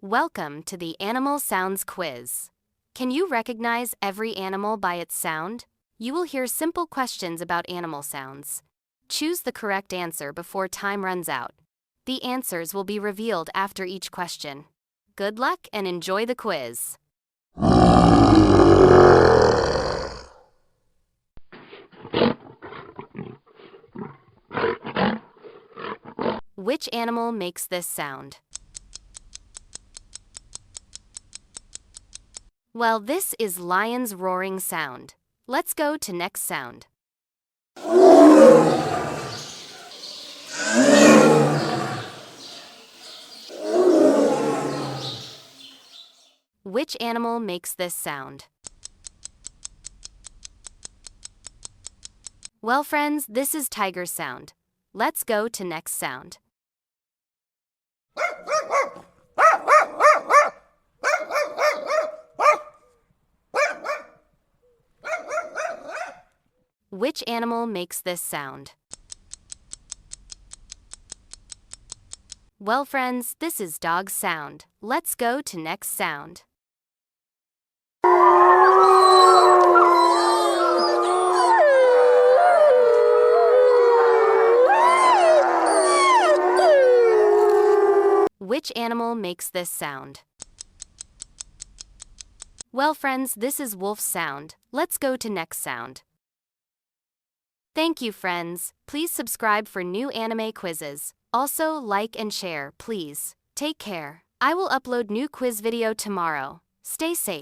Welcome to the Animal Sounds Quiz. Can you recognize every animal by its sound? You will hear simple questions about animal sounds. Choose the correct answer before time runs out. The answers will be revealed after each question. Good luck and enjoy the quiz. Which animal makes this sound? Well, this is lion's roaring sound. Let's go to next sound. Which animal makes this sound? Well, friends, this is tiger's sound. Let's go to next sound. Which animal makes this sound? Well, friends, this is dog's sound. Let's go to next sound. Which animal makes this sound? Well, friends, this is wolf's sound. Let's go to next sound. Thank you, friends. Please subscribe for new anime quizzes. Also, like and share, please. Take care. I will upload new quiz video tomorrow. Stay safe.